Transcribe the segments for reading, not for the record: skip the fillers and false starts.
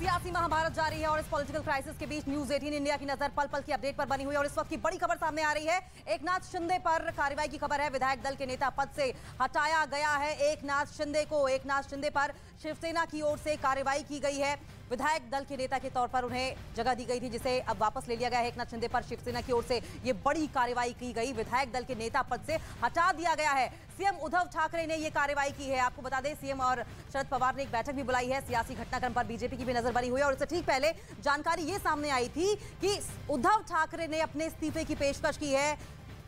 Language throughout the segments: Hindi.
सियासी महाभारत जारी है और इस पॉलिटिकल क्राइसिस के बीच न्यूज 18 इंडिया की नजर पल पल की अपडेट पर बनी हुई है और इस वक्त की बड़ी खबर सामने आ रही है। एकनाथ शिंदे पर कार्रवाई की खबर है। विधायक दल के नेता पद से हटाया गया है एकनाथ शिंदे को। एकनाथ शिंदे पर शिवसेना की ओर से कार्रवाई की गई है। विधायक दल के नेता के तौर पर उन्हें जगह दी गई थी, जिसे अब वापस ले लिया गया है। एकनाथ शिंदे पर शिवसेना की ओर से ये बड़ी कार्रवाई की गई। विधायक दल के नेता पद से हटा दिया गया है। सीएम उद्धव ठाकरे ने ये कार्रवाई की है। आपको बता दें, सीएम और शरद पवार ने एक बैठक भी बुलाई है। सियासी घटनाक्रम पर बीजेपी की भी नजर बनी हुई है और इससे ठीक पहले जानकारी ये सामने आई थी कि उद्धव ठाकरे ने अपने इस्तीफे की पेशकश की है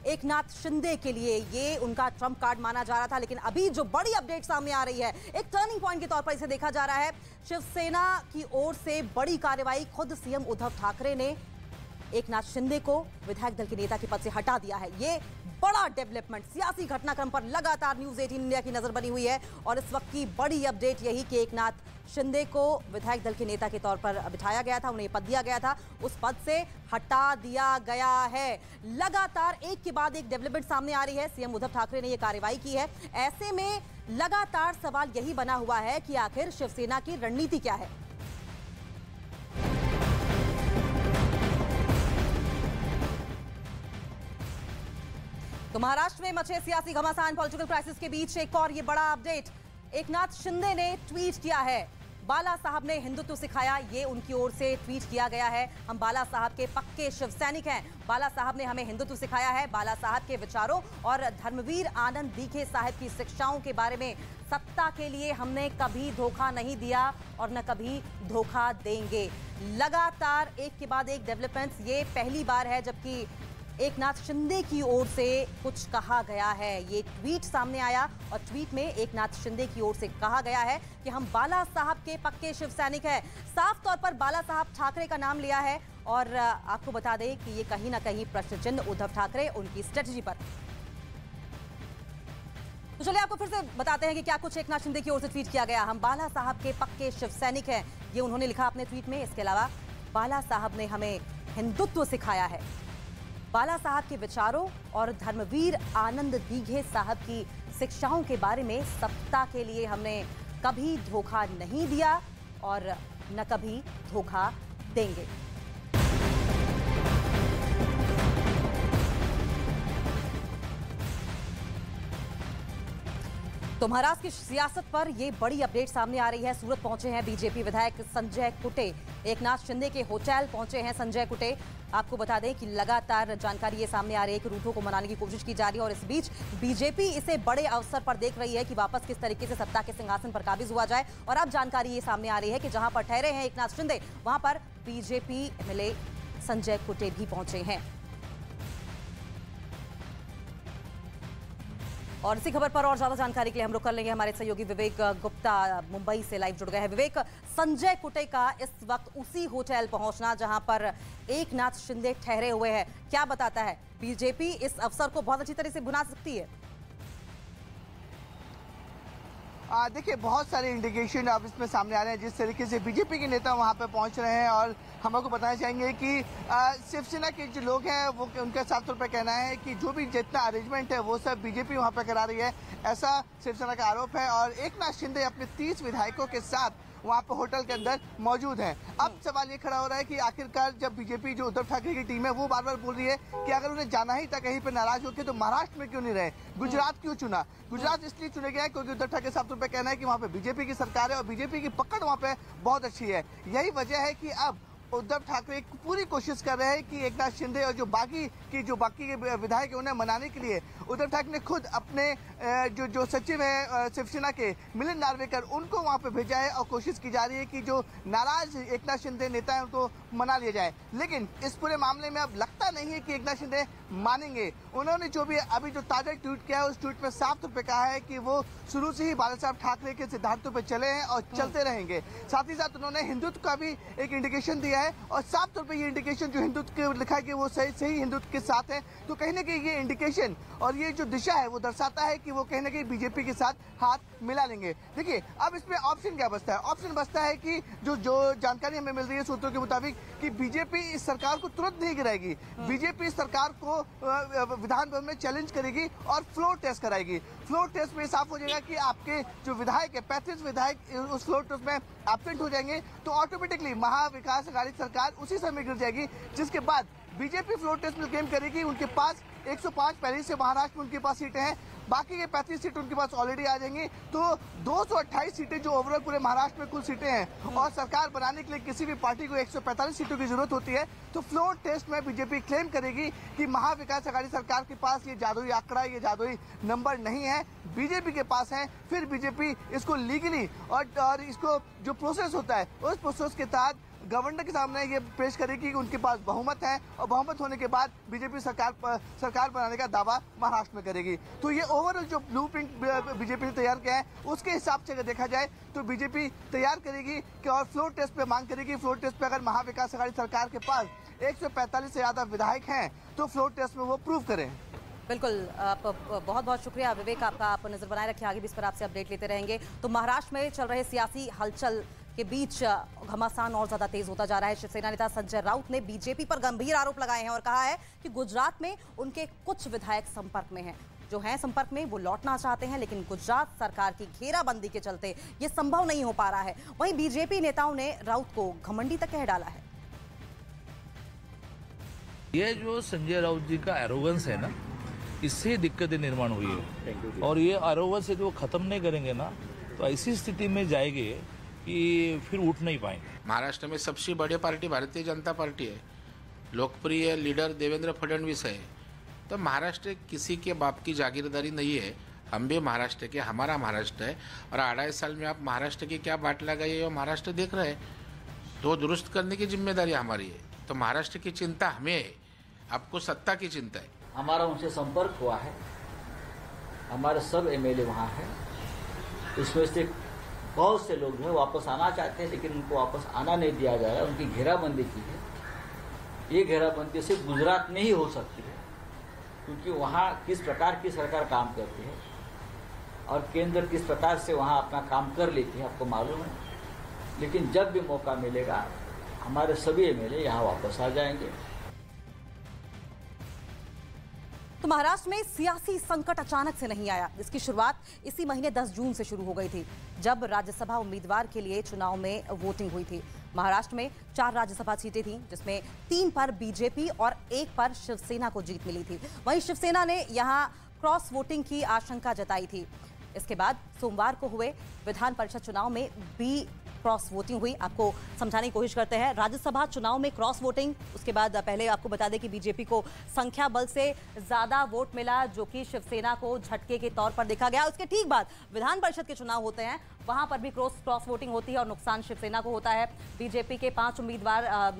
एकनाथ शिंदे के लिए। ये उनका ट्रम्प कार्ड माना जा रहा था, लेकिन अभी जो बड़ी अपडेट सामने आ रही है, एक टर्निंग पॉइंट के तौर पर इसे देखा जा रहा है। शिवसेना की ओर से बड़ी कार्रवाई, खुद सीएम उद्धव ठाकरे ने एकनाथ शिंदे को विधायक दल के नेता के पद से हटा दिया है। ये बड़ा डेवलपमेंट सियासी घटनाक्रम पर लगातार न्यूज 18 इंडिया की नजर बनी हुई है और इस वक्त की बड़ी अपडेट यही कि एकनाथ शिंदे को विधायक दल के नेता के तौर पर बिठाया गया था, उन्हें पद दिया गया था, उस पद से हटा दिया गया है। लगातार एक के बाद एक डेवलपमेंट सामने आ रही है। सीएम उद्धव ठाकरे ने यह कार्रवाई की है। ऐसे में लगातार सवाल यही बना हुआ है कि आखिर शिवसेना की रणनीति क्या है। तो महाराष्ट्र में मचे सियासी घमासान, पॉलिटिकल क्राइसिस के बीच एक और ये बड़ा अपडेट। एकनाथ शिंदे ने ट्वीट किया है, बाला साहब ने हिंदुत्व सिखाया, ये उनकी ओर से ट्वीट किया गया है। हम बाला साहब के पक्के शिव सैनिक हैं। बाला साहब ने हमें हिंदुत्व सिखाया है। बाला साहब के विचारों और धर्मवीर आनंद दीघे साहब की शिक्षाओं के बारे में सत्ता के लिए हमने कभी धोखा नहीं दिया और न कभी धोखा देंगे। लगातार एक के बाद एक डेवलपमेंट्स, ये पहली बार है जबकि एकनाथ शिंदे की ओर से कुछ कहा गया है। ये ट्वीट सामने आया और ट्वीट में एकनाथ शिंदे की ओर से कहा गया है कि हम बाला साहब के पक्के शिव सैनिक हैं। साफ तौर पर बाला साहब ठाकरे का नाम लिया है और आपको बता दें कि ये कहीं ना कहीं प्रश्न चिन्ह उद्धव ठाकरे उनकी स्ट्रेटजी पर। तो चलिए आपको फिर से बताते हैं कि क्या कुछ एकनाथ शिंदे की ओर से ट्वीट किया गया। हम बाला साहब के पक्के शिव सैनिक हैं, ये उन्होंने लिखा अपने ट्वीट में। इसके अलावा बाला साहब ने हमें हिंदुत्व सिखाया है। बाला साहब के विचारों और धर्मवीर आनंद दीघे साहब की शिक्षाओं के बारे में सत्ता के लिए हमने कभी धोखा नहीं दिया और न कभी धोखा देंगे। तो महाराष्ट्र की सियासत पर यह बड़ी अपडेट सामने आ रही है। सूरत पहुंचे हैं बीजेपी विधायक संजय कुटे। एकनाथ शिंदे के होटल पहुंचे हैं संजय कुटे। आपको बता दें कि लगातार जानकारी ये सामने आ रही है कि रूठों को मनाने की कोशिश की जा रही है और इस बीच बीजेपी इसे बड़े अवसर पर देख रही है कि वापस किस तरीके से सत्ता के सिंहासन पर काबिज हुआ जाए। और अब जानकारी ये सामने आ रही है कि जहां पर ठहरे हैं एकनाथ शिंदे, वहां पर बीजेपी एमएलए संजय कुटे भी पहुंचे हैं। और इसी खबर पर और ज्यादा जानकारी के लिए हम रुक कर लेंगे। हमारे सहयोगी विवेक गुप्ता मुंबई से लाइव जुड़ गए हैं। विवेक, संजय कुटे का इस वक्त उसी होटल पहुंचना जहां पर एकनाथ शिंदे ठहरे हुए हैं, क्या बताता है? बीजेपी इस अवसर को बहुत अच्छी तरह से भुना सकती है। देखिए, बहुत सारे इंडिकेशन अब इसमें सामने आ रहे हैं जिस तरीके से बीजेपी के नेता वहां पे पहुंच रहे हैं। और हम आपको बताना चाहेंगे कि शिवसेना के जो लोग हैं वो उनका साफ तौर पर कहना है कि जो भी जितना अरेंजमेंट है वो सब बीजेपी वहां पे करा रही है, ऐसा शिवसेना का आरोप है। और एकनाथ शिंदे अपने 30 विधायकों के साथ वहां पे होटल के अंदर मौजूद हैं। अब सवाल ये खड़ा हो रहा है कि आखिरकार जब बीजेपी जो उद्धव ठाकरे की टीम है वो बार बार बोल रही है कि अगर उन्हें जाना ही था कहीं पे नाराज होकर तो महाराष्ट्र में क्यों नहीं रहे, गुजरात क्यों चुना? गुजरात इसलिए चुने गया क्योंकि उद्धव ठाकरे साहब तो कहना है कि वहां पे बीजेपी की सरकार है और बीजेपी की पकड़ वहां पे बहुत अच्छी है। यही वजह है कि अब उद्धव ठाकरे पूरी कोशिश कर रहे हैं कि एकनाथ शिंदे और जो बाकी के विधायक हैं उन्हें मनाने के लिए उद्धव ठाकरे ने खुद अपने जो सचिव है शिवसेना के मिलिंद नार्वेकर उनको वहां पे भेजा है और कोशिश की जा रही है कि जो नाराज एकनाथ शिंदे नेता है उनको मना लिया जाए। लेकिन इस पूरे मामले में अब लगता नहीं है कि एकनाथ शिंदे मानेंगे। उन्होंने जो भी अभी जो ताजा ट्वीट किया है उस ट्वीट में साफ तौर पे कहा है कि वो शुरू से ही बाला साहब ठाकरे के सिद्धांतों पे चले हैं और चलते रहेंगे। साथ ही साथ उन्होंने हिंदुत्व का भी एक इंडिकेशन दिया है और साफ तौर पे ये इंडिकेशन जो हिंदुत्व के लिखा है कि वो सही हिंदुत्व के साथ है। तो कहीं ना कहीं ये इंडिकेशन और ये जो दिशा है वो दर्शाता है कि वो कहीं ना कहीं बीजेपी के साथ हाथ मिला लेंगे। देखिए, अब इसमें ऑप्शन क्या बचता है? ऑप्शन बचता है कि जो जानकारी हमें मिल रही है सूत्रों के मुताबिक कि बीजेपी इस सरकार को तुरंत नहीं गिराएगी। बीजेपी इस सरकार को विधान भवन में चैलेंज करेगी और फ्लोर टेस्ट कराएगी। फ्लोर टेस्ट में साफ हो जाएगा कि आपके जो विधायक है 35 विधायक उस फ्लोर टेस्ट में एब्सेंट हो जाएंगे तो ऑटोमेटिकली महाविकास अघाड़ी सरकार उसी समय गिर जाएगी, जिसके बाद बीजेपी फ्लोर टेस्ट में क्लेम करेगी उनके पास 105 पहले से महाराष्ट्र में उनके पास सीटें हैं, बाकी के 35 सीट उनके पास ऑलरेडी आ जाएंगी, तो 228 सीटें जो ओवरऑल पूरे महाराष्ट्र में कुल सीटें हैं और सरकार बनाने के लिए किसी भी पार्टी को 145 सीटों की जरूरत होती है, तो फ्लोर टेस्ट में बीजेपी क्लेम करेगी कि महाविकास अघाड़ी सरकार के पास ये जादुई आंकड़ा, ये जादुई नंबर नहीं है, बीजेपी के पास है। फिर बीजेपी इसको लीगली और इसको जो प्रोसेस होता है उस प्रोसेस के तहत गवर्नर के सामने ये पेश करेगी कि उनके पास बहुमत है और बहुमत होने के बाद बीजेपी सरकार बनाने का दावा महाराष्ट्र में करेगी। तो ये ओवरऑल जो ब्लूप्रिंट बीजेपी ने तैयार किया है उसके हिसाब से अगर देखा जाए तो बीजेपी तैयार करेगी कि और फ्लोर टेस्ट पे मांग करेगी। फ्लोर टेस्ट पे अगर महाविकास अघाड़ी सरकार के पास 145 से ज्यादा विधायक हैं तो फ्लोर टेस्ट में वो प्रूव करें। बिल्कुल, आप बहुत बहुत शुक्रिया विवेक, आपका आप नजर बनाए रखिए, आगे भी इस पर आपसे अपडेट लेते रहेंगे। तो महाराष्ट्र में चल रहे सियासी हलचल के बीच घमासान और ज्यादा तेज होता जा रहा है। शिवसेना नेता संजय राउत ने बीजेपी पर गंभीर आरोप लगाए हैं और कहा है कि गुजरात में उनके कुछ विधायक संपर्क में हैं, जो हैं संपर्क में वो लौटना चाहते हैं, लेकिन गुजरात सरकार की घेराबंदी के चलते ये संभव नहीं हो पा रहा है। वहीं बीजेपी नेताओं ने राउत को घमंडी तक कह डाला है। ये जो संजय राउत जी का एरोगेंस है ना, इससे दिक्कतें निर्माण हुई है और ये एरोगेंस से जो खत्म नहीं करेंगे ना तो ऐसी स्थिति में जाएंगे कि फिर उठ नहीं पाएंगे। महाराष्ट्र में सबसे बड़ी पार्टी भारतीय जनता पार्टी है, लोकप्रिय लीडर देवेंद्र फडणवीस है, तो महाराष्ट्र किसी के बाप की जागीरदारी नहीं है। हम भी महाराष्ट्र के, हमारा महाराष्ट्र है और 2.5 साल में आप महाराष्ट्र की क्या बाट लगाई है महाराष्ट्र देख रहे हैं, तो दुरुस्त करने की जिम्मेदारी हमारी है। तो महाराष्ट्र की चिंता हमें है, आपको सत्ता की चिंता है। हमारा उनसे संपर्क हुआ है, हमारे सब एमएलए वहाँ हैं, उसमें से बहुत से लोग जो है वापस आना चाहते हैं लेकिन उनको वापस आना नहीं दिया जा रहा है, उनकी घेराबंदी की है। ये घेराबंदी सिर्फ गुजरात में ही हो सकती है क्योंकि वहाँ किस प्रकार की सरकार काम करती है और केंद्र किस प्रकार से वहाँ अपना काम कर लेती है आपको मालूम है। लेकिन जब भी मौका मिलेगा हमारे सभी एमएलए यहाँ वापस आ जाएंगे। तो महाराष्ट्र में सियासी संकट अचानक से नहीं आया, जिसकी शुरुआत इसी महीने 10 जून से शुरू हो गई थी, जब राज्यसभा उम्मीदवार के लिए चुनाव में वोटिंग हुई थी। महाराष्ट्र में 4 राज्यसभा सीटें थीं, जिसमें 3 पर बीजेपी और 1 पर शिवसेना को जीत मिली थी। वहीं शिवसेना ने यहां क्रॉस वोटिंग की आशंका जताई थी। इसके बाद सोमवार को हुए विधान परिषद चुनाव में भी क्रॉस वोटिंग हुई। आपको समझाने की कोशिश करते हैं। राज्यसभा चुनाव में क्रॉस वोटिंग, उसके बाद पहले आपको बता दें कि बीजेपी को संख्या बल से ज्यादा वोट मिला, जो कि शिवसेना को झटके के तौर पर देखा गया। उसके ठीक बाद विधान परिषद के चुनाव होते हैं, वहां पर भी क्रॉस वोटिंग होती है और नुकसान शिवसेना को होता है। बीजेपी के 5 उम्मीदवार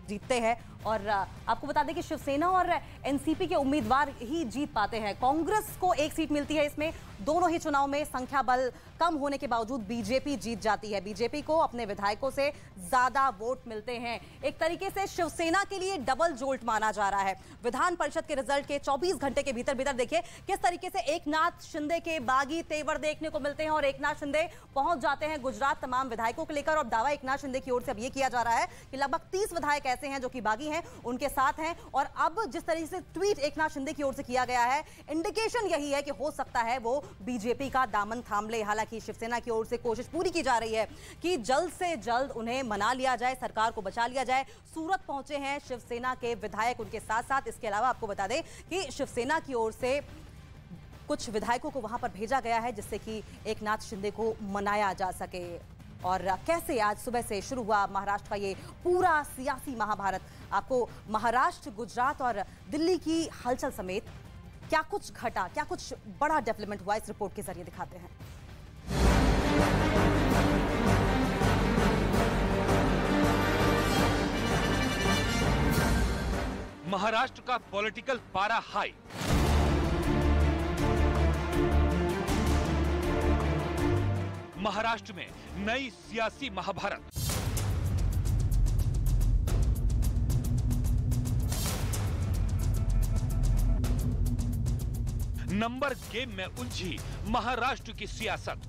जीतते हैं और आपको बता दें कि शिवसेना और एनसीपी के उम्मीदवार ही जीत पाते हैं। कांग्रेस को 1 सीट मिलती है। इसमें दोनों ही चुनाव में संख्या बल कम होने के बावजूद बीजेपी जीत जाती है। बीजेपी को अपने विधायकों से ज्यादा वोट मिलते हैं। एक तरीके से शिवसेना के लिए डबल जोल्ट माना जा रहा है। विधान परिषद के रिजल्ट के 24 घंटे के भीतर देखिए किस तरीके से एकनाथ शिंदे के बागी तेवर देखने को मिलते हैं और एकनाथ शिंदे पहुंच जाते हैं गुजरात तमाम विधायकों को लेकर। और दावा एकनाथ शिंदे की ओर से अब यह किया जा रहा है कि लगभग 30 विधायक ऐसे हैं जो कि बागी हैं, उनके साथ हैं। और अब जिस तरीके से ट्वीट एकनाथ शिंदे की ओर से किया गया है, इंडिकेशन यही है कि हो सकता है वो बीजेपी का दामन थाम ले। हालांकि शिवसेना की ओर से कोशिश पूरी की जा रही है कि जल्द से जल्द उन्हें मना लिया जाए, सरकार को बचा लिया जाए। सूरत पहुंचे हैं शिवसेना के विधायक, उनके साथ साथ इसके अलावा आपको बता दें कि शिवसेना की ओर से कुछ विधायकों को वहां पर भेजा गया है जिससे कि एकनाथ शिंदे को मनाया जा सके। और कैसे आज सुबह से शुरू हुआ महाराष्ट्र का ये पूरा सियासी महाभारत, आपको महाराष्ट्र, गुजरात और दिल्ली की हलचल समेत क्या कुछ घटा, क्या कुछ बड़ा डेवलपमेंट हुआ, इस रिपोर्ट के जरिए दिखाते हैं। महाराष्ट्र का पॉलिटिकल पारा हाई। महाराष्ट्र में नई सियासी महाभारत। नंबर गेम में उलझी महाराष्ट्र की सियासत।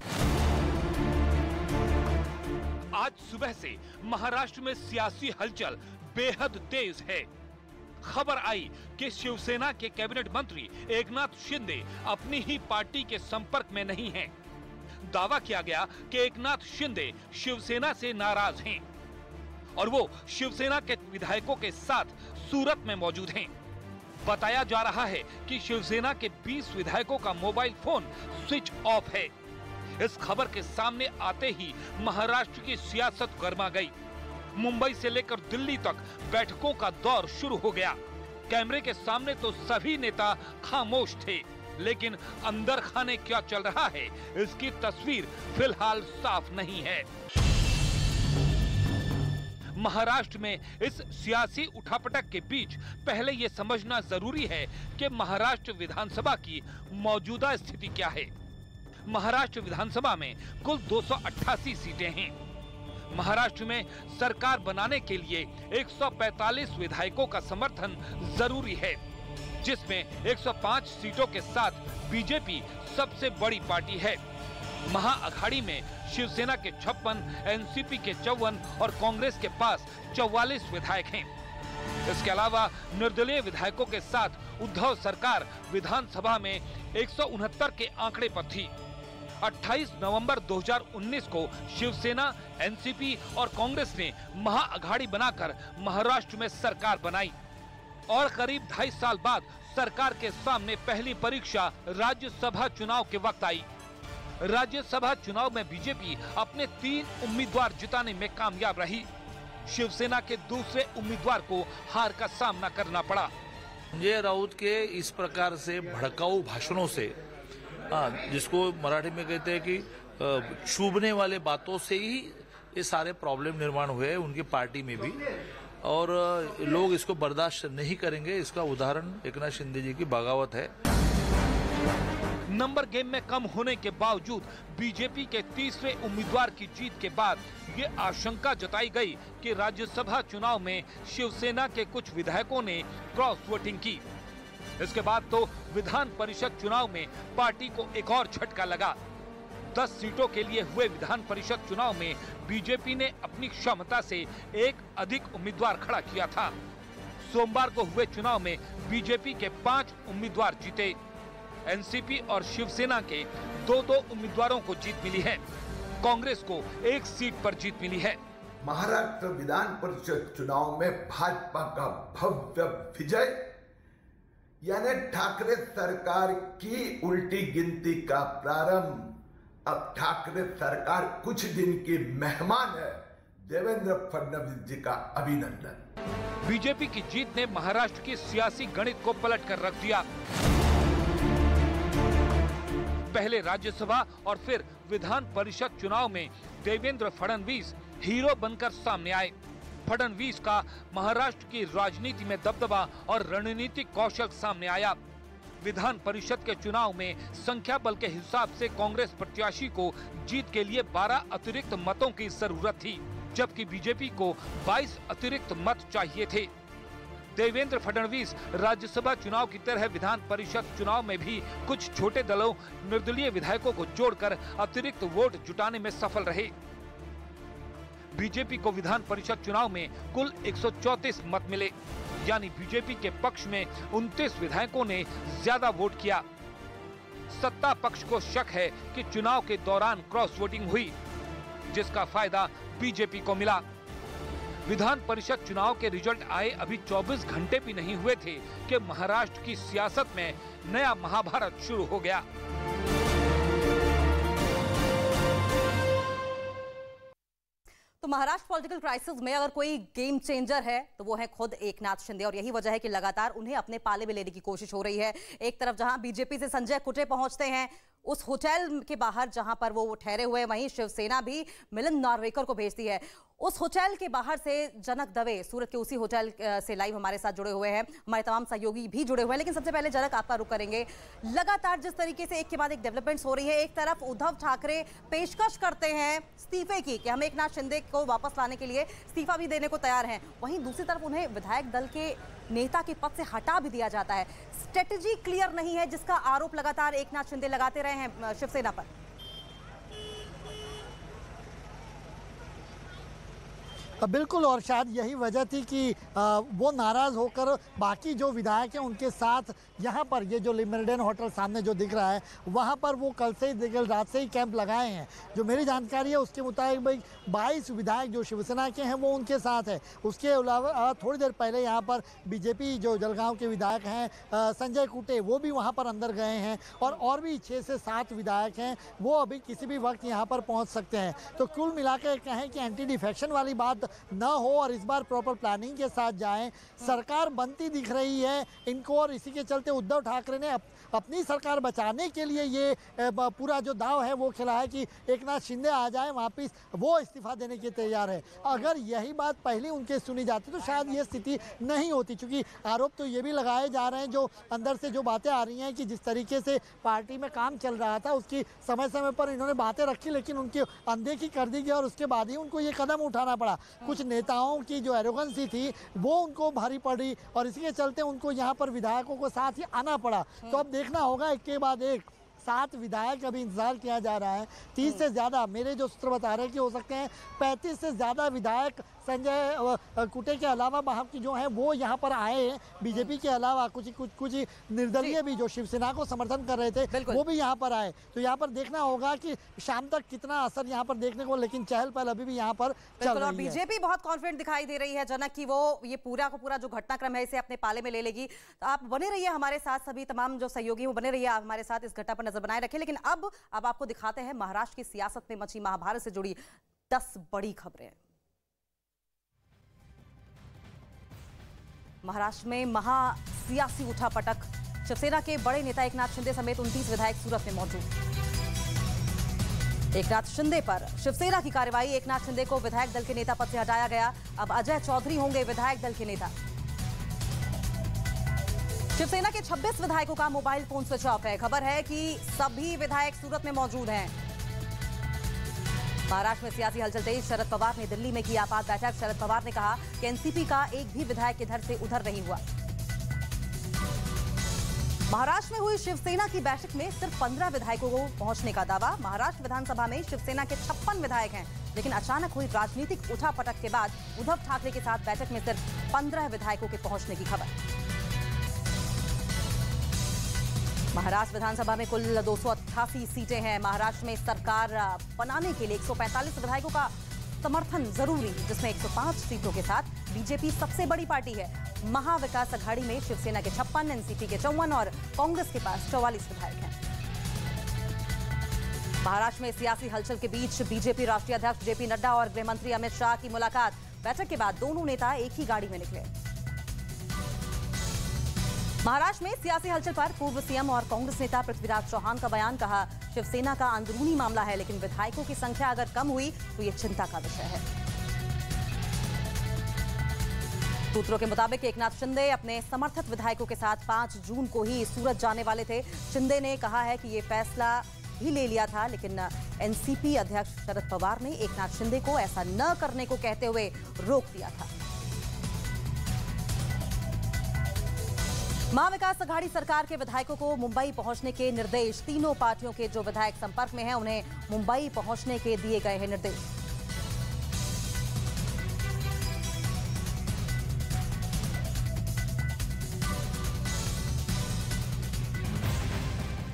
आज सुबह से महाराष्ट्र में सियासी हलचल बेहद तेज है। खबर आई कि शिवसेना के कैबिनेट मंत्री एकनाथ शिंदे अपनी ही पार्टी के संपर्क में नहीं हैं। दावा किया गया कि एकनाथ शिंदे शिवसेना से नाराज हैं और वो शिवसेना के विधायकों के साथ सूरत में मौजूद हैं। बताया जा रहा है कि शिवसेना के 20 विधायकों का मोबाइल फोन स्विच ऑफ है। इस खबर के सामने आते ही महाराष्ट्र की सियासत गर्मा गई। मुंबई से लेकर दिल्ली तक बैठकों का दौर शुरू हो गया। कैमरे के सामने तो सभी नेता खामोश थे, लेकिन अंदर खाने क्या चल रहा है इसकी तस्वीर फिलहाल साफ नहीं है। महाराष्ट्र में इस सियासी उठापटक के बीच पहले ये समझना जरूरी है कि महाराष्ट्र विधानसभा की मौजूदा स्थिति क्या है। महाराष्ट्र विधानसभा में कुल 288 सीटें हैं। महाराष्ट्र में सरकार बनाने के लिए 145 विधायकों का समर्थन जरूरी है, जिसमें 105 सीटों के साथ बीजेपी सबसे बड़ी पार्टी है। महाअघाड़ी में शिवसेना के 56, एनसीपी के 54 और कांग्रेस के पास 44 विधायक हैं। इसके अलावा निर्दलीय विधायकों के साथ उद्धव सरकार विधानसभा में 169 के आंकड़े पर थी। 28 नवंबर 2019 को शिवसेना, एनसीपी और कांग्रेस ने महाअघाड़ी बनाकर महाराष्ट्र में सरकार बनाई और करीब 2.5 साल बाद सरकार के सामने पहली परीक्षा राज्यसभा चुनाव के वक्त आई। राज्यसभा चुनाव में बीजेपी अपने 3 उम्मीदवार जिताने में कामयाब रही। शिवसेना के दूसरे उम्मीदवार को हार का सामना करना पड़ा। संजय राउत के इस प्रकार से भड़काऊ भाषणों से, जिसको मराठी में कहते हैं कि चुभने वाले बातों से ही ये सारे प्रॉब्लम निर्माण हुए हैं उनकी पार्टी में भी, और लोग इसको बर्दाश्त नहीं करेंगे। इसका उदाहरण एकनाथ शिंदे जी की बगावत है। नंबर गेम में कम होने के बावजूद बीजेपी के तीसरे उम्मीदवार की जीत के बाद ये आशंका जताई गई कि राज्यसभा चुनाव में शिवसेना के कुछ विधायकों ने क्रॉस वोटिंग की। इसके बाद तो विधान परिषद चुनाव में पार्टी को एक और झटका लगा। 10 सीटों के लिए हुए विधान परिषद चुनाव में बीजेपी ने अपनी क्षमता से एक अधिक उम्मीदवार खड़ा किया था। सोमवार को हुए चुनाव में बीजेपी के 5 उम्मीदवार जीते। एनसीपी और शिवसेना के 2-2 उम्मीदवारों को जीत मिली है। कांग्रेस को 1 सीट पर जीत मिली है। महाराष्ट्र विधान परिषद चुनाव में भाजपा का भव्य विजय, यानी ठाकरे सरकार की उल्टी गिनती का प्रारंभ। अब ठाकरे सरकार कुछ दिन की मेहमान है। देवेंद्र फडणवीस जी का अभिनंदन। बीजेपी की जीत ने महाराष्ट्र की सियासी गणित को पलट कर रख दिया। पहले राज्यसभा और फिर विधान परिषद चुनाव में देवेंद्र फडणवीस हीरो बनकर सामने आए। फडणवीस का महाराष्ट्र की राजनीति में दबदबा और रणनीतिक कौशल सामने आया। विधान परिषद के चुनाव में संख्या बल के हिसाब से कांग्रेस प्रत्याशी को जीत के लिए 12 अतिरिक्त मतों की जरूरत थी, जबकि बीजेपी को 22 अतिरिक्त मत चाहिए थे। देवेंद्र फडणवीस राज्यसभा चुनाव की तरह विधान परिषद चुनाव में भी कुछ छोटे दलों, निर्दलीय विधायकों को जोड़कर अतिरिक्त वोट जुटाने में सफल रहे। बीजेपी को विधान परिषद चुनाव में कुल 134 मत मिले, यानी बीजेपी के पक्ष में 29 विधायकों ने ज्यादा वोट किया। सत्ता पक्ष को शक है कि चुनाव के दौरान क्रॉस वोटिंग हुई, जिसका फायदा बीजेपी को मिला। विधान परिषद चुनाव के रिजल्ट आए अभी 24 घंटे भी नहीं हुए थे कि महाराष्ट्र की सियासत में नया महाभारत शुरू हो गया। तो महाराष्ट्र पॉलिटिकल क्राइसिस में अगर कोई गेम चेंजर है तो वो है खुद एकनाथ शिंदे, और यही वजह है कि लगातार उन्हें अपने पाले में लेने की कोशिश हो रही है। एक तरफ जहां बीजेपी से संजय कुटे पहुंचते हैं उस होटल के बाहर जहां पर वो ठहरे हुए हैं, वहीं शिवसेना भी मिलिंद नार्वेकर को भेजती है। उस होटल के बाहर से जनक दवे सूरत के उसी होटल से लाइव हमारे साथ जुड़े हुए हैं। हमारे तमाम सहयोगी भी जुड़े हुए हैं, लेकिन सबसे पहले जनक आपका रुख करेंगे। लगातार जिस तरीके से एक के बाद एक डेवलपमेंट्स हो रही है, एक तरफ उद्धव ठाकरे पेशकश करते हैं इस्तीफे की कि हम एकनाथ शिंदे को वापस लाने के लिए इस्तीफा भी देने को तैयार हैं, वहीं दूसरी तरफ उन्हें विधायक दल के नेता के पद से हटा भी दिया जाता है। स्ट्रेटेजी क्लियर नहीं है, जिसका आरोप लगातार एकनाथ शिंदे लगाते रहे हैं शिवसेना पर। बिल्कुल, और शायद यही वजह थी कि वो नाराज़ होकर बाकी जो विधायक हैं उनके साथ यहाँ पर ये जो मेरिडियन होटल सामने जो दिख रहा है वहाँ पर वो कल से ही रात से ही कैंप लगाए हैं। जो मेरी जानकारी है उसके मुताबिक भाई 22 विधायक जो शिवसेना के हैं वो उनके साथ है। उसके अलावा थोड़ी देर पहले यहाँ पर बीजेपी जो जलगांव के विधायक हैं संजय कुटे वो भी वहाँ पर अंदर गए हैं और भी 6 से 7 विधायक हैं वो अभी किसी भी वक्त यहाँ पर पहुँच सकते हैं। तो कुल मिलाकर कहें कि एंटी डिफेक्शन वाली बात ना हो और इस बार प्रॉपर प्लानिंग के साथ जाएं। सरकार बनती दिख रही है इनको और इसी के चलते उद्धव ठाकरे ने अपनी सरकार बचाने के लिए ये पूरा जो दाव है वो खेला है कि एकनाथ शिंदे आ जाए वापिस, वो इस्तीफा देने के तैयार है। अगर यही बात पहले उनके सुनी जाती तो शायद ये स्थिति नहीं होती, क्योंकि आरोप तो ये भी लगाए जा रहे हैं जो अंदर से जो बातें आ रही हैं कि जिस तरीके से पार्टी में काम चल रहा था उसकी समय समय पर इन्होंने बातें रखी लेकिन उनकी अनदेखी कर दी गई और उसके बाद ही उनको ये कदम उठाना पड़ा। कुछ नेताओं की जो एरोगेंसी थी वो उनको भारी पड़ी और इसी के चलते उनको यहाँ पर विधायकों को साथ ही आना पड़ा। तो अब देखना होगा एक के बाद एक 7 विधायक अभी इंतजार किया जा रहा है। 30 से ज़्यादा मेरे जो सूत्र बता रहे हैं कि हो सकते हैं 35 से ज़्यादा विधायक संजय कुटे के अलावा वहाँ की जो है वो यहाँ पर आए हैं। बीजेपी के अलावा कुछ निर्दलीय भी जो शिवसेना को समर्थन कर रहे थे वो भी यहाँ पर आए। तो यहाँ पर देखना होगा कि शाम तक कितना असर यहाँ पर देखने को, लेकिन चहल पहल अभी भी यहाँ पर चल रही है। बीजेपी बहुत कॉन्फिडेंट दिखाई दे रही है जनक की वो ये पूरा का पूरा जो घटनाक्रम है इसे अपने पाले में ले लेगी। तो आप बने रहिए हमारे साथ, सभी तमाम जो सहयोगी वो बने रहिए हमारे साथ, इस घटना पर नजर बनाए रखें। लेकिन अब आपको दिखाते हैं महाराष्ट्र की सियासत में मची महाभारत से जुड़ी 10 बड़ी खबरें। महाराष्ट्र में महा सियासी उठापटक, शिवसेना के बड़े नेता एकनाथ शिंदे समेत 29 विधायक सूरत में मौजूद। एकनाथ शिंदे पर शिवसेना की कार्रवाई, एकनाथ शिंदे को विधायक दल के नेता पद से हटाया गया। अब अजय चौधरी होंगे विधायक दल के नेता। शिवसेना के 26 विधायकों का मोबाइल फोन स्विच ऑफ है। खबर है कि सभी विधायक सूरत में मौजूद हैं। महाराष्ट्र में सियासी हलचल तेज, शरद पवार ने दिल्ली में की आपात बैठक। शरद पवार ने कहा कि एनसीपी का एक भी विधायक इधर से उधर नहीं हुआ। महाराष्ट्र में हुई शिवसेना की बैठक में सिर्फ 15 विधायकों को पहुंचने का दावा। महाराष्ट्र विधानसभा में शिवसेना के 56 विधायक हैं, लेकिन अचानक हुई राजनीतिक उठापटक के बाद उद्धव ठाकरे के साथ बैठक में सिर्फ 15 विधायकों के पहुंचने की खबर। महाराष्ट्र विधानसभा में कुल 288 सीटें हैं। महाराष्ट्र में सरकार बनाने के लिए 145 विधायकों का समर्थन जरूरी, जिसमें 105 सीटों के साथ बीजेपी सबसे बड़ी पार्टी है। महाविकास अघाड़ी में शिवसेना के 56, एनसीपी के 54 और कांग्रेस के पास 44 विधायक हैं। महाराष्ट्र में सियासी हलचल के बीच बीजेपी राष्ट्रीय अध्यक्ष जेपी नड्डा और गृह मंत्री अमित शाह की मुलाकात। बैठक के बाद दोनों नेता एक ही गाड़ी में निकले। महाराष्ट्र में सियासी हलचल पर पूर्व सीएम और कांग्रेस नेता पृथ्वीराज चौहान का बयान, कहा शिवसेना का अंदरूनी मामला है, लेकिन विधायकों की संख्या अगर कम हुई तो ये चिंता का विषय है। सूत्रों के मुताबिक एकनाथ शिंदे अपने समर्थक विधायकों के साथ 5 जून को ही सूरत जाने वाले थे। शिंदे ने कहा है कि ये फैसला भी ले लिया था, लेकिन एनसीपी अध्यक्ष शरद पवार ने एकनाथ शिंदे को ऐसा न करने को कहते हुए रोक दिया था। महाविकास अघाड़ी सरकार के विधायकों को मुंबई पहुंचने के निर्देश। तीनों पार्टियों के जो विधायक संपर्क में हैं उन्हें मुंबई पहुंचने के दिए गए हैं निर्देश।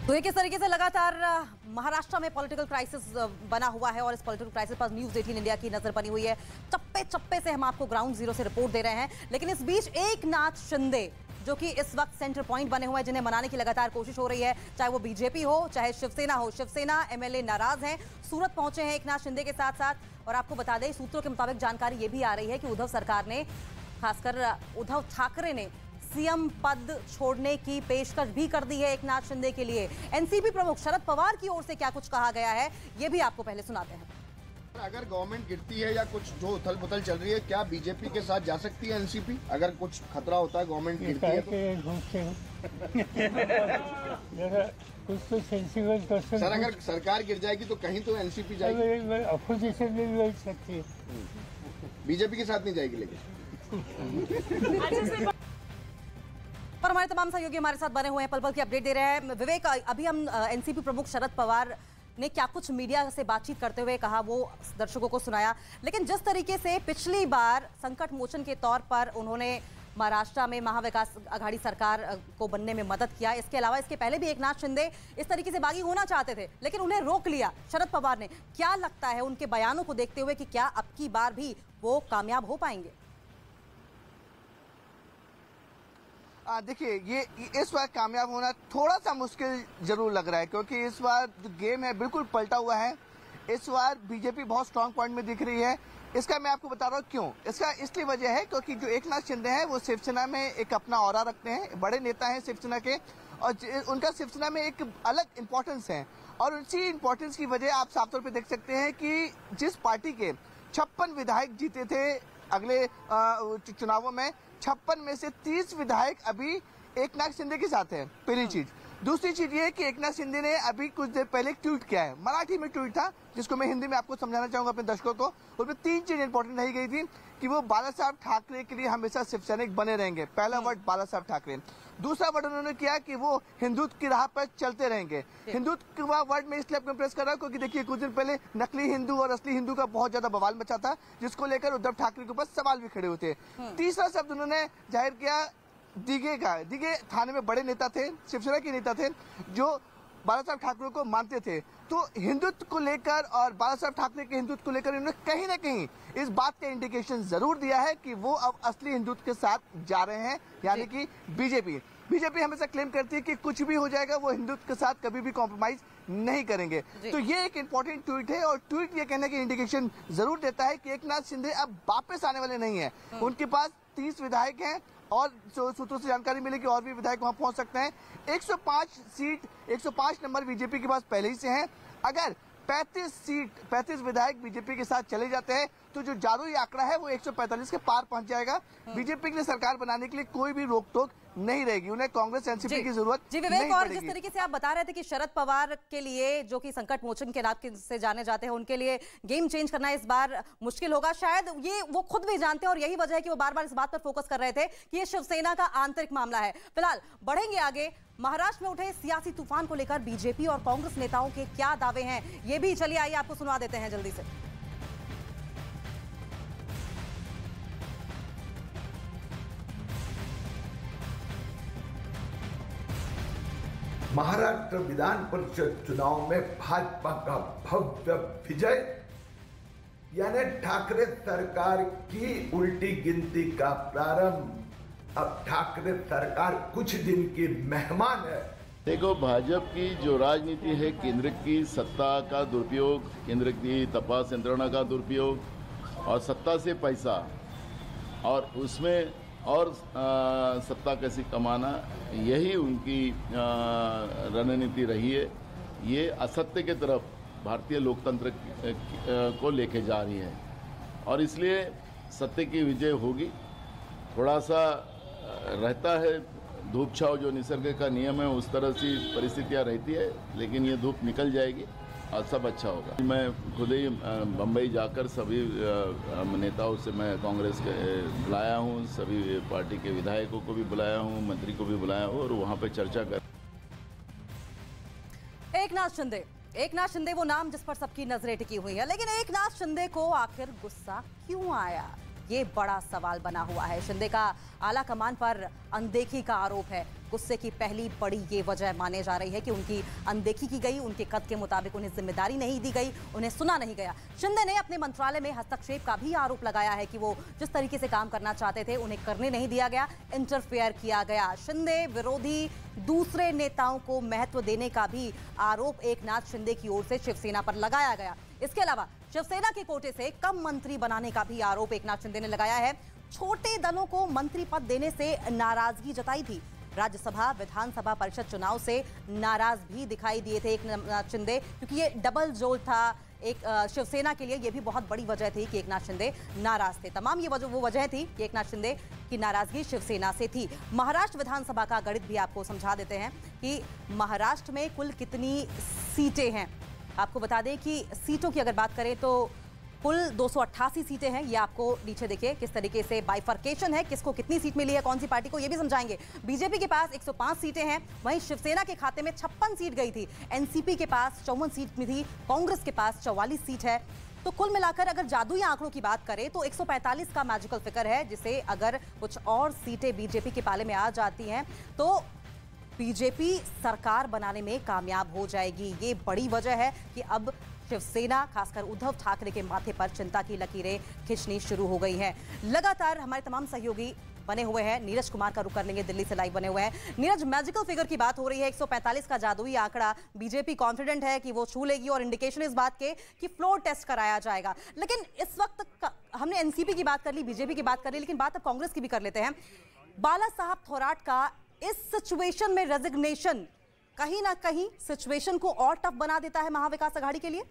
तो ये किस तरीके से लगातार महाराष्ट्र में पॉलिटिकल क्राइसिस बना हुआ है और इस पॉलिटिकल क्राइसिस पर न्यूज़ 18 इंडिया की नजर बनी हुई है। चप्पे चप्पे से हम आपको ग्राउंड जीरो से रिपोर्ट दे रहे हैं। लेकिन इस बीच एकनाथ शिंदे जो कि इस वक्त सेंटर पॉइंट बने हुए हैं, जिन्हें मनाने की लगातार कोशिश हो रही है, चाहे वो बीजेपी हो चाहे शिवसेना हो। शिवसेना एमएलए नाराज हैं, सूरत पहुंचे हैं एकनाथ शिंदे के साथ साथ। और आपको बता दें, सूत्रों के मुताबिक जानकारी ये भी आ रही है कि उद्धव सरकार ने, खासकर उद्धव ठाकरे ने सीएम पद छोड़ने की पेशकश भी कर दी है एकनाथ शिंदे के लिए। एनसीपी प्रमुख शरद पवार की ओर से क्या कुछ कहा गया है, ये भी आपको पहले सुनाते हैं। अगर गवर्नमेंट गिरती है या कुछ जो उथल पुथल चल रही है, क्या बीजेपी के साथ जा सकती है एनसीपी? अगर कुछ खतरा होता है, गवर्नमेंट गिरती है तो सर अगर सरकार गिर जाएगी तो कहीं तो एनसीपी जाएगी, अपोजिशन में भी सकती है, बीजेपी के साथ नहीं जाएगी। लेकिन पर हमारे तमाम सहयोगी हमारे साथ बने हुए हैं, पल पल की अपडेट दे रहे हैं। विवेक, अभी हम एनसीपी प्रमुख शरद पवार ने क्या कुछ मीडिया से बातचीत करते हुए कहा वो दर्शकों को सुनाया। लेकिन जिस तरीके से पिछली बार संकट मोचन के तौर पर उन्होंने महाराष्ट्र में महाविकास आघाड़ी सरकार को बनने में मदद किया, इसके अलावा इसके पहले भी एकनाथ शिंदे इस तरीके से बागी होना चाहते थे लेकिन उन्हें रोक लिया शरद पवार ने। क्या लगता है उनके बयानों को देखते हुए कि क्या अब की बार भी वो कामयाब हो पाएंगे? देखिए, ये इस बार कामयाब होना थोड़ा सा मुश्किल जरूर लग रहा है, क्योंकि इस बार जो गेम है बिल्कुल पलटा हुआ है। इस बार बीजेपी बहुत स्ट्रांग पॉइंट में दिख रही है। इसका मैं आपको बता रहा हूँ क्यों। इसका इसलिए वजह है क्योंकि जो एकनाथ शिंदे हैं वो शिवसेना में एक अपना ऑरा रखते हैं, बड़े नेता हैं शिवसेना के, और उनका शिवसेना में एक अलग इंपॉर्टेंस है। और उसी इंपॉर्टेंस की वजह आप साफ तौर पे देख सकते हैं कि जिस पार्टी के 56 विधायक जीते थे अगले चुनावों में, 56 में से 30 विधायक अभी एकनाथ शिंदे के साथ है। पहली चीज। दूसरी चीज ये कि एकनाथ शिंदे ने अभी कुछ देर पहले ट्वीट किया है, मराठी में ट्वीट था, जिसको मैं हिंदी में आपको समझाना चाहूंगा अपने दर्शकों को। उसमें 3 चीज इंपॉर्टेंट रही गई थी कि वो बाला साहब ठाकरे के लिए हमेशा शिवसैनिक बने रहेंगे। पहला वर्ड बाला साहब ठाकरे। दूसरा वर्ड उन्होंने किया कि वो हिंदुत्व की राह पर चलते रहेंगे। हिंदुत्व का वर्ड में इसलिए आपको इम्प्रेस कर रहा हूँ क्योंकि देखिए कुछ दिन पहले नकली हिंदू और असली हिंदू का बहुत ज्यादा बवाल मचा था, जिसको लेकर उद्धव ठाकरे के ऊपर सवाल भी खड़े हुए थे। तीसरा शब्द उन्होंने जाहिर किया दीघे का। दीघे थाने में बड़े नेता थे, शिवसेना के नेता थे, जो बाला साहब ठाकरे को मानते थे। तो हिंदुत्व को लेकर और बाला साहब ठाकरे के हिंदुत्व को लेकर इन्होंने कहीं ना कहीं इस बात का इंडिकेशन जरूर दिया है कि वो अब असली हिंदुत्व के साथ जा रहे हैं, यानी कि बीजेपी हमेशा क्लेम करती है कि कुछ भी हो जाएगा वो हिंदुत्व के साथ कभी भी कॉम्प्रोमाइज नहीं करेंगे। तो ये एक इंपॉर्टेंट ट्वीट है, और ट्वीट ये कहने की इंडिकेशन जरूर देता है कि एकनाथ शिंदे अब वापस आने वाले नहीं है। उनके पास 30 विधायक हैं और सूत्रों से जानकारी मिली कि और भी विधायक वहां पहुंच सकते हैं। 105 नंबर बीजेपी के पास पहले ही से हैं। अगर 35 विधायक बीजेपी के साथ चले जाते हैं तो जो जादुई आंकड़ा है वो 145 के पार पहुंच जाएगा। बीजेपी के लिए सरकार बनाने के लिए कोई भी रोक टोक नहीं रहेगी, उन्हें कांग्रेस एनसीपी की जरूरत जी विवेक। और जिस तरीके से आप बता रहे थे कि शरद पवार के लिए, जो कि संकट मोचन के नाम से जाने जाते हैं, उनके लिए गेम चेंज करना इस बार मुश्किल होगा, शायद ये वो खुद भी जानते हैं, और यही वजह है कि वो बार बार इस बात पर फोकस कर रहे थे कि ये शिवसेना का आंतरिक मामला है। फिलहाल बढ़ेंगे आगे। महाराष्ट्र में उठे सियासी तूफान को लेकर बीजेपी और कांग्रेस नेताओं के क्या दावे हैं, ये भी चलिए आइए आपको सुना देते हैं जल्दी से। महाराष्ट्र विधान परिषद चुनाव में भाजपा का भव्य विजय, यानी ठाकरे सरकार की उल्टी गिनती का प्रारंभ। अब ठाकरे सरकार कुछ दिन की मेहमान है। देखो, भाजपा की जो राजनीति है, केंद्र की सत्ता का दुरुपयोग, केंद्र की तपास यंत्रणा का दुरुपयोग और सत्ता से पैसा, और उसमें और सत्ता कैसे कमाना, यही उनकी रणनीति रही है। ये असत्य की तरफ भारतीय लोकतंत्र को लेके जा रही है, और इसलिए सत्य की विजय होगी। थोड़ा सा रहता है धूप छाव, जो निसर्ग का नियम है, उस तरह से परिस्थितियाँ रहती है, लेकिन ये धूप निकल जाएगी और सब अच्छा होगा। मैं खुद ही बम्बई जाकर सभी नेताओं से मैं कांग्रेस के बुलाया हूँ, सभी पार्टी के विधायकों को भी बुलाया हूँ, मंत्री को भी बुलाया हूँ, और वहाँ पे चर्चा कर। एकनाथ शिंदे वो नाम जिस पर सबकी नजरें टिकी हुई है, लेकिन एकनाथ शिंदे को आखिर गुस्सा क्यों आया, ये बड़ा सवाल बना हुआ है। शिंदे का आला कमान पर अनदेखी का आरोप है। गुस्से की पहली बड़ी ये वजह माने जा रही है कि उनकी अनदेखी की गई, उनके कद के मुताबिक उन्हें जिम्मेदारी नहीं दी गई, उन्हें सुना नहीं गया। शिंदे ने अपने मंत्रालय में हस्तक्षेप का भी आरोप लगाया है कि वो जिस तरीके से काम करना चाहते थे उन्हें करने नहीं दिया गया, इंटरफेयर किया गया। शिंदे विरोधी दूसरे नेताओं को महत्व देने का भी आरोप एकनाथ शिंदे की ओर से शिवसेना पर लगाया गया। इसके अलावा शिवसेना के कोटे से कम मंत्री बनाने का भी आरोप एकनाथ शिंदे ने लगाया है। छोटे दलों को मंत्री पद देने से नाराजगी जताई थी। राज्यसभा विधानसभा परिषद चुनाव से नाराज भी दिखाई दिए थे एकनाथ शिंदे, क्योंकि ये डबल जोल था एक शिवसेना के लिए। ये भी बहुत बड़ी वजह थी कि एकनाथ शिंदे नाराज थे। तमाम ये वो वजह थी कि एकनाथ शिंदे की नाराजगी शिवसेना से थी। महाराष्ट्र विधानसभा का गणित भी आपको समझा देते हैं कि महाराष्ट्र में कुल कितनी सीटें हैं। आपको बता दें कि सीटों की अगर बात करें तो कुल 288 सीटें हैं। ये आपको नीचे देखिए किस तरीके से बाइफर्केशन है, किसको कितनी सीट मिली है, कौन सी पार्टी को, ये भी समझाएंगे। बीजेपी के पास 105 सीटें हैं, वहीं शिवसेना के खाते में 56 सीट गई थी। एनसीपी के पास 54 सीट में थी, कांग्रेस के पास 44 सीट है। तो कुल मिलाकर अगर जादुई आंकड़ों की बात करें तो 145 का मैजिकल फिगर है, जिसे अगर कुछ और सीटें बीजेपी के पाले में आ जाती हैं तो बीजेपी सरकार बनाने में कामयाब हो जाएगी। ये बड़ी वजह है कि अब शिवसेना, खासकर उद्धव ठाकरे के माथे पर चिंता की लकीरें खींचनी शुरू हो गई हैं। लगातार हमारे तमाम सहयोगी बने हुए हैं। नीरज कुमार का रुख कर लेंगे, दिल्ली से लाइव बने हुए हैं। नीरज, मैजिकल फिगर की बात हो रही है, 145 का जादुई आंकड़ा। बीजेपी कॉन्फिडेंट है कि वो छू लेगी और इंडिकेशन इस बात के कि फ्लोर टेस्ट कराया जाएगा। लेकिन इस वक्त हमने एनसीपी की बात कर ली, बीजेपी की बात कर ली, लेकिन बात अब कांग्रेस की भी कर लेते हैं। बाला साहब थोराट का इस सिचुएशन में रेजिग्नेशन कहीं ना कहीं सिचुएशन को और टफ बना देता है महाविकास अघाड़ी के लिए।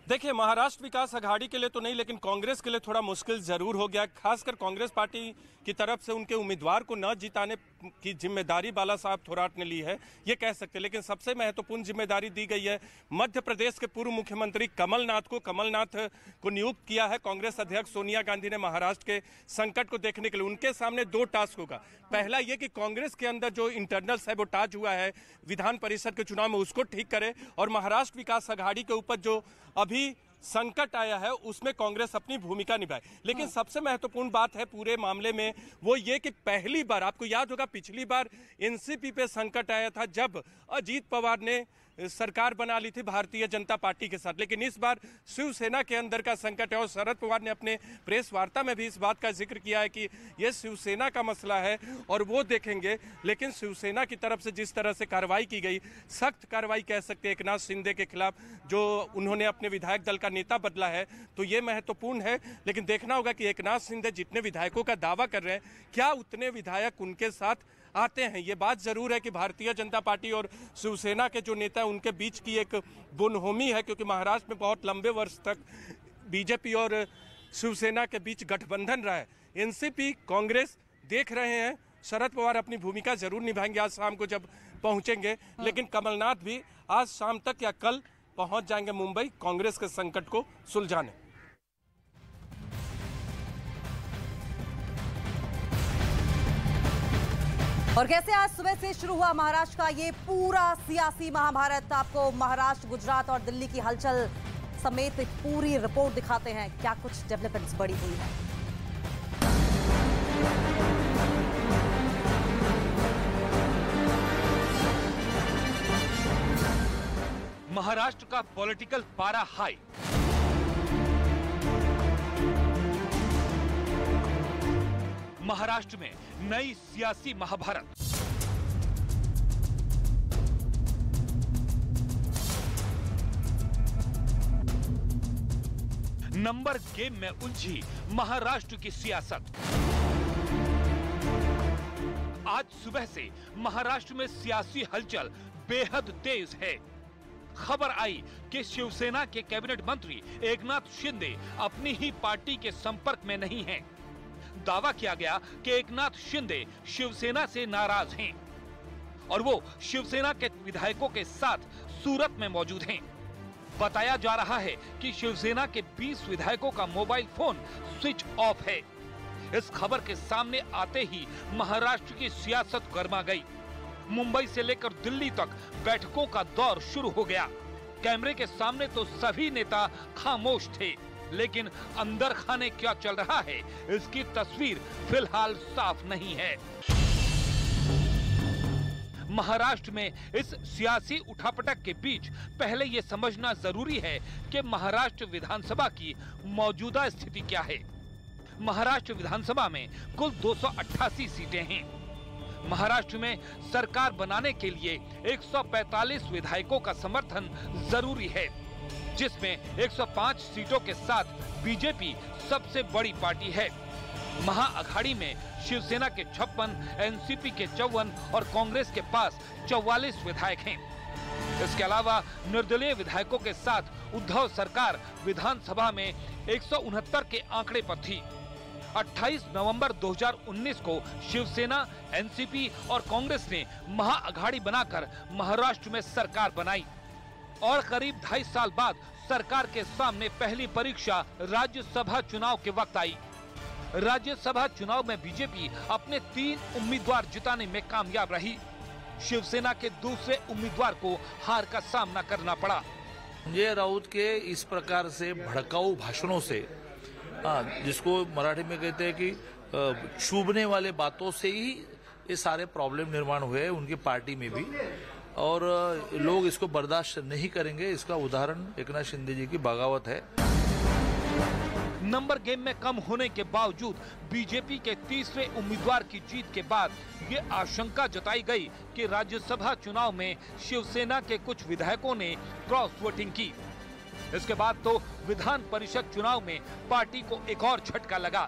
देखिए, महाराष्ट्र विकास अघाड़ी के लिए तो नहीं, लेकिन कांग्रेस के लिए थोड़ा मुश्किल जरूर हो गया। खासकर कांग्रेस पार्टी की तरफ से उनके उम्मीदवार को न जिताने की जिम्मेदारी बाला साहब थोराट ने ली है, ये कह सकते हैं। लेकिन सबसे महत्वपूर्ण जिम्मेदारी दी गई है मध्य प्रदेश के पूर्व मुख्यमंत्री कमलनाथ को। कमलनाथ को नियुक्त किया है कांग्रेस अध्यक्ष सोनिया गांधी ने महाराष्ट्र के संकट को देखने के लिए। उनके सामने दो टास्क होगा। पहला ये कि कांग्रेस के अंदर जो इंटरनल सैबोटाज हुआ है विधान परिषद के चुनाव में, उसको ठीक करे, और महाराष्ट्र विकास अघाड़ी के ऊपर जो अभी संकट आया है उसमें कांग्रेस अपनी भूमिका निभाए। लेकिन सबसे महत्वपूर्ण बात है पूरे मामले में वो ये कि पहली बार, आपको याद होगा पिछली बार एनसीपी पे संकट आया था जब अजीत पवार ने सरकार बना ली थी भारतीय जनता पार्टी के साथ, लेकिन इस बार शिवसेना के अंदर का संकट है। और शरद पवार ने अपने प्रेस वार्ता में भी इस बात का जिक्र किया है कि यह शिवसेना का मसला है और वो देखेंगे। लेकिन शिवसेना की तरफ से जिस तरह से कार्रवाई की गई, सख्त कार्रवाई कह सकते हैं एकनाथ शिंदे के खिलाफ, जो उन्होंने अपने विधायक दल का नेता बदला है, तो ये महत्वपूर्ण है। लेकिन देखना होगा कि एकनाथ शिंदे जितने विधायकों का दावा कर रहे हैं, क्या उतने विधायक उनके साथ आते हैं। ये बात जरूर है कि भारतीय जनता पार्टी और शिवसेना के जो नेता हैं उनके बीच की एक बुनहोमी है, क्योंकि महाराष्ट्र में बहुत लंबे वर्ष तक बीजेपी और शिवसेना के बीच गठबंधन रहा है। एनसीपी, कांग्रेस देख रहे हैं, शरद पवार अपनी भूमिका जरूर निभाएंगे आज शाम को जब पहुंचेंगे। लेकिन कमलनाथ भी आज शाम तक या कल पहुंच जाएंगे मुंबई कांग्रेस के संकट को सुलझाने। और कैसे आज सुबह से शुरू हुआ महाराष्ट्र का ये पूरा सियासी महाभारत। आपको महाराष्ट्र, गुजरात और दिल्ली की हलचल समेत पूरी रिपोर्ट दिखाते हैं, क्या कुछ डेवलपमेंट्स बड़ी हुई है। महाराष्ट्र का पॉलिटिकल पारा हाई। महाराष्ट्र में नई सियासी महाभारत। नंबर गेम में उलझी महाराष्ट्र की सियासत। आज सुबह से महाराष्ट्र में सियासी हलचल बेहद तेज है। खबर आई कि शिवसेना के कैबिनेट मंत्री एकनाथ शिंदे अपनी ही पार्टी के संपर्क में नहीं हैं। दावा किया गया कि एकनाथ शिंदे शिवसेना से नाराज हैं और वो शिवसेना के विधायकों के साथ सूरत में मौजूद हैं। बताया जा रहा है कि शिवसेना के 20 विधायकों का मोबाइल फोन स्विच ऑफ है। इस खबर के सामने आते ही महाराष्ट्र की सियासत गर्मा गई। मुंबई से लेकर दिल्ली तक बैठकों का दौर शुरू हो गया। कैमरे के सामने तो सभी नेता खामोश थे, लेकिन अंदर खाने क्या चल रहा है इसकी तस्वीर फिलहाल साफ नहीं है। महाराष्ट्र में इस सियासी उठापटक के बीच पहले यह समझना जरूरी है कि महाराष्ट्र विधानसभा की मौजूदा स्थिति क्या है। महाराष्ट्र विधानसभा में कुल 288 सीटें हैं। महाराष्ट्र में सरकार बनाने के लिए 145 विधायकों का समर्थन जरूरी है, जिसमें 105 सीटों के साथ बीजेपी सबसे बड़ी पार्टी है। महाअघाड़ी में शिवसेना के 56, एनसीपी के 54 और कांग्रेस के पास 44 विधायक हैं। इसके अलावा निर्दलीय विधायकों के साथ उद्धव सरकार विधानसभा में 169 के आंकड़े पर थी। 28 नवंबर 2019 को शिवसेना, एनसीपी और कांग्रेस ने महाअघाड़ी बनाकर महाराष्ट्र में सरकार बनाई। और करीब 2.5 साल बाद सरकार के सामने पहली परीक्षा राज्यसभा चुनाव के वक्त आई। राज्यसभा चुनाव में बीजेपी अपने 3 उम्मीदवार जिताने में कामयाब रही। शिवसेना के दूसरे उम्मीदवार को हार का सामना करना पड़ा। संजय राउत के इस प्रकार से भड़काऊ भाषणों से, जिसको मराठी में कहते हैं कि चुभने वाले बातों से ही ये सारे प्रॉब्लम निर्माण हुए उनकी पार्टी में भी, और लोग इसको बर्दाश्त नहीं करेंगे। इसका उदाहरण एकनाथ शिंदे जी की बगावत है। नंबर गेम में कम होने के बावजूद बीजेपी के तीसरे उम्मीदवार की जीत के बाद ये आशंका जताई गई कि राज्यसभा चुनाव में शिवसेना के कुछ विधायकों ने क्रॉस वोटिंग की। इसके बाद तो विधान परिषद चुनाव में पार्टी को एक और झटका लगा।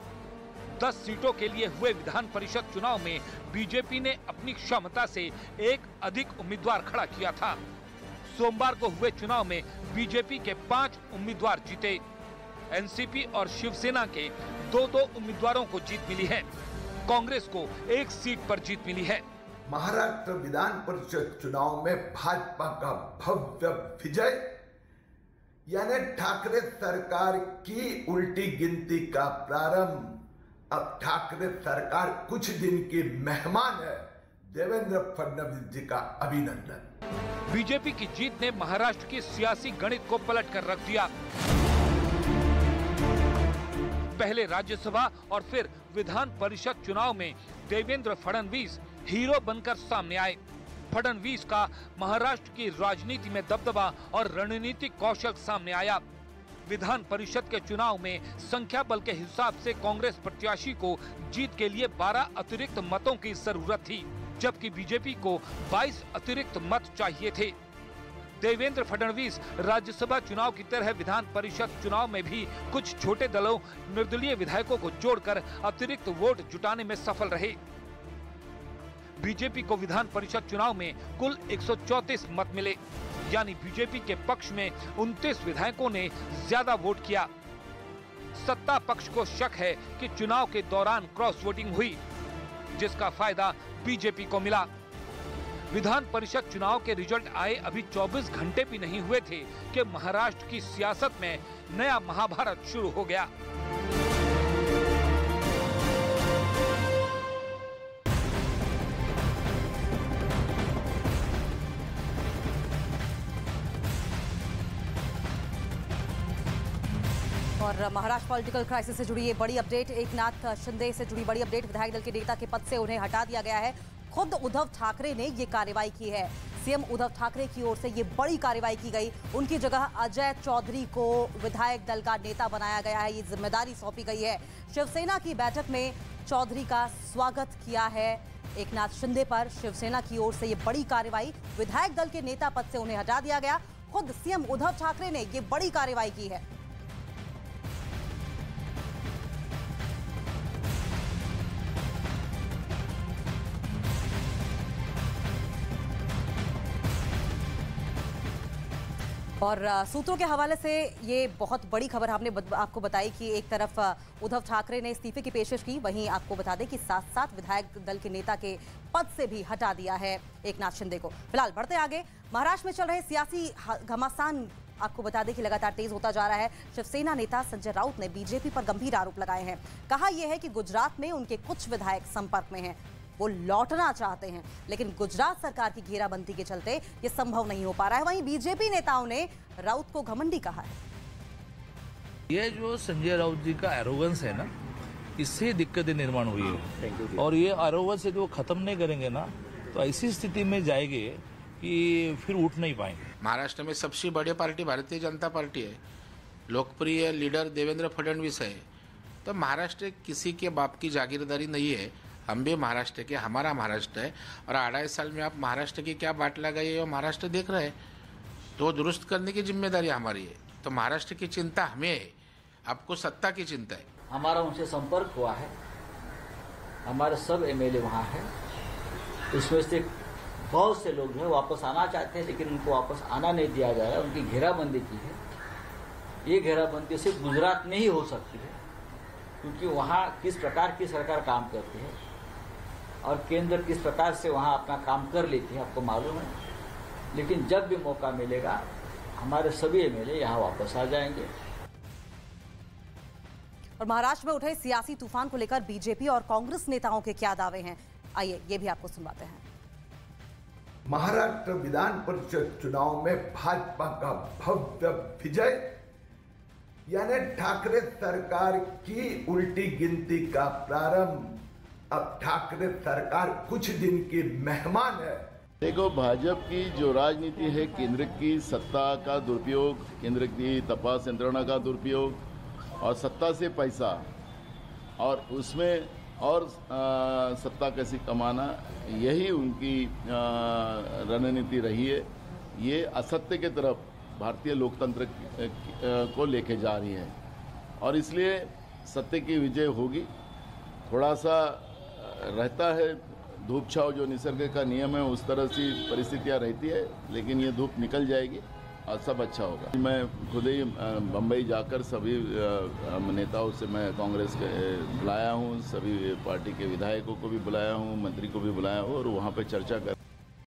10 सीटों के लिए हुए विधान परिषद चुनाव में बीजेपी ने अपनी क्षमता से एक अधिक उम्मीदवार खड़ा किया था। सोमवार को हुए चुनाव में बीजेपी के 5 उम्मीदवार जीते। एनसीपी और शिवसेना के 2-2 उम्मीदवारों को जीत मिली है। कांग्रेस को 1 सीट पर जीत मिली है। महाराष्ट्र विधान परिषद चुनाव में भाजपा का भव्य विजय, यानी ठाकरे सरकार की उल्टी गिनती का प्रारंभ। अब ठाकरे सरकार कुछ दिन की मेहमान है। देवेंद्र फडणवीस जी का अभिनंदन। बीजेपी की जीत ने महाराष्ट्र की सियासी गणित को पलट कर रख दिया। पहले राज्यसभा और फिर विधान परिषद चुनाव में देवेंद्र फडणवीस हीरो बनकर सामने आए। फडणवीस का महाराष्ट्र की राजनीति में दबदबा और रणनीतिक कौशल सामने आया। विधान परिषद के चुनाव में संख्या बल के हिसाब से कांग्रेस प्रत्याशी को जीत के लिए 12 अतिरिक्त मतों की जरूरत थी, जबकि बीजेपी को 22 अतिरिक्त मत चाहिए थे। देवेंद्र फडणवीस राज्यसभा चुनाव की तरह विधान परिषद चुनाव में भी कुछ छोटे दलों, निर्दलीय विधायकों को जोड़कर अतिरिक्त वोट जुटाने में सफल रहे। बीजेपी को विधान परिषद चुनाव में कुल 134 मत मिले, यानी बीजेपी के पक्ष में 29 विधायकों ने ज्यादा वोट किया। सत्ता पक्ष को शक है कि चुनाव के दौरान क्रॉस वोटिंग हुई, जिसका फायदा बीजेपी को मिला। विधान परिषद चुनाव के रिजल्ट आए अभी 24 घंटे भी नहीं हुए थे कि महाराष्ट्र की सियासत में नया महाभारत शुरू हो गया। और महाराष्ट्र पॉलिटिकल क्राइसिस से जुड़ी ये बड़ी अपडेट, एकनाथ शिंदे से जुड़ी बड़ी अपडेट। विधायक दल के नेता के पद से उन्हें हटा दिया गया है। खुद उद्धव ठाकरे ने ये कार्रवाई की है। सीएम उद्धव ठाकरे की ओर से ये बड़ी कार्रवाई की गई। उनकी जगह अजय चौधरी को विधायक दल का नेता बनाया गया है। ये जिम्मेदारी सौंपी गई है। शिवसेना की बैठक में चौधरी का स्वागत किया है एकनाथ शिंदे पर। शिवसेना की ओर से ये बड़ी कार्रवाई, विधायक दल के नेता पद से उन्हें हटा दिया गया। खुद सीएम उद्धव ठाकरे ने ये बड़ी कार्रवाई की है। और सूत्रों के हवाले से ये बहुत बड़ी खबर हमने आपको बताई कि एक तरफ उद्धव ठाकरे ने इस्तीफे की पेशकश की, वहीं आपको बता दें कि साथ साथ विधायक दल के नेता के पद से भी हटा दिया है एकनाथ शिंदे को। फिलहाल बढ़ते आगे, महाराष्ट्र में चल रहे सियासी घमासान आपको बता दें कि लगातार तेज होता जा रहा है। शिवसेना नेता संजय राउत ने बीजेपी पर गंभीर आरोप लगाए हैं। कहा यह है कि गुजरात में उनके कुछ विधायक संपर्क में हैं, वो लौटना चाहते हैं, लेकिन गुजरात सरकार की घेराबंदी के चलते ये संभव नहीं हो पा रहा है। वहीं बीजेपी नेताओं ने राउत को घमंडी कहा है। ये जो संजय राउत जी का एरोगेंस है ना, इससे दिक्कतें निर्माण हुई है, और ये एरोगेंस से जो खत्म नहीं करेंगे ना, तो ऐसी स्थिति में जाएंगे कि फिर उठ नहीं पाएंगे। महाराष्ट्र में सबसे बड़ी पार्टी भारतीय जनता पार्टी है। लोकप्रिय लीडर देवेंद्र फडणवीस है। तो महाराष्ट्र किसी के बाप की जागीरदारी नहीं है। हम भी महाराष्ट्र के, हमारा महाराष्ट्र है, और 2.5 साल में आप महाराष्ट्र की क्या बाट लगाई है, महाराष्ट्र देख रहे हैं। तो दुरुस्त करने की जिम्मेदारी हमारी है। तो महाराष्ट्र की चिंता हमें है, आपको सत्ता की चिंता है। हमारा उनसे संपर्क हुआ है, हमारे सब एमएलए वहाँ हैं। उसमें से बहुत से लोग हैं वापस आना चाहते हैं, लेकिन उनको वापस आना नहीं दिया जा रहा है। उनकी घेराबंदी की है। ये घेराबंदी सिर्फ गुजरात में ही हो सकती है, क्योंकि वहाँ किस प्रकार की सरकार काम करती है और केंद्र किस प्रकार से वहाँ अपना काम कर लेती है, आपको मालूम है। लेकिन जब भी मौका मिलेगा हमारे सभी एमएलए यहाँ वापस आ जाएंगे। और महाराष्ट्र में उठे सियासी तूफान को लेकर बीजेपी और कांग्रेस नेताओं के क्या दावे हैं, आइए ये भी आपको सुनवाते हैं। महाराष्ट्र विधान परिषद चुनाव में भाजपा का भव्य विजय, यानी ठाकरे सरकार की उल्टी गिनती का प्रारंभ। अब ठाकरे सरकार कुछ दिन की मेहमान है। देखो, भाजपा की जो राजनीति है, केंद्र की सत्ता का दुरुपयोग, केंद्र की तपास यंत्रणा का दुरुपयोग और सत्ता से पैसा, और उसमें और सत्ता कैसे कमाना, यही उनकी रणनीति रही है। ये असत्य की तरफ भारतीय लोकतंत्र को लेके जा रही है और इसलिए सत्य की विजय होगी। थोड़ा सा रहता है धूप छाव, जो निसर्ग का नियम है, उस तरह से परिस्थितियां रहती है, लेकिन ये धूप निकल जाएगी और सब अच्छा होगा। मैं खुद ही बम्बई जाकर सभी नेताओं से मैं कांग्रेस के बुलाया हूँ, सभी पार्टी के विधायकों को भी बुलाया हूँ, मंत्री को भी बुलाया हूँ और वहाँ पे चर्चा कर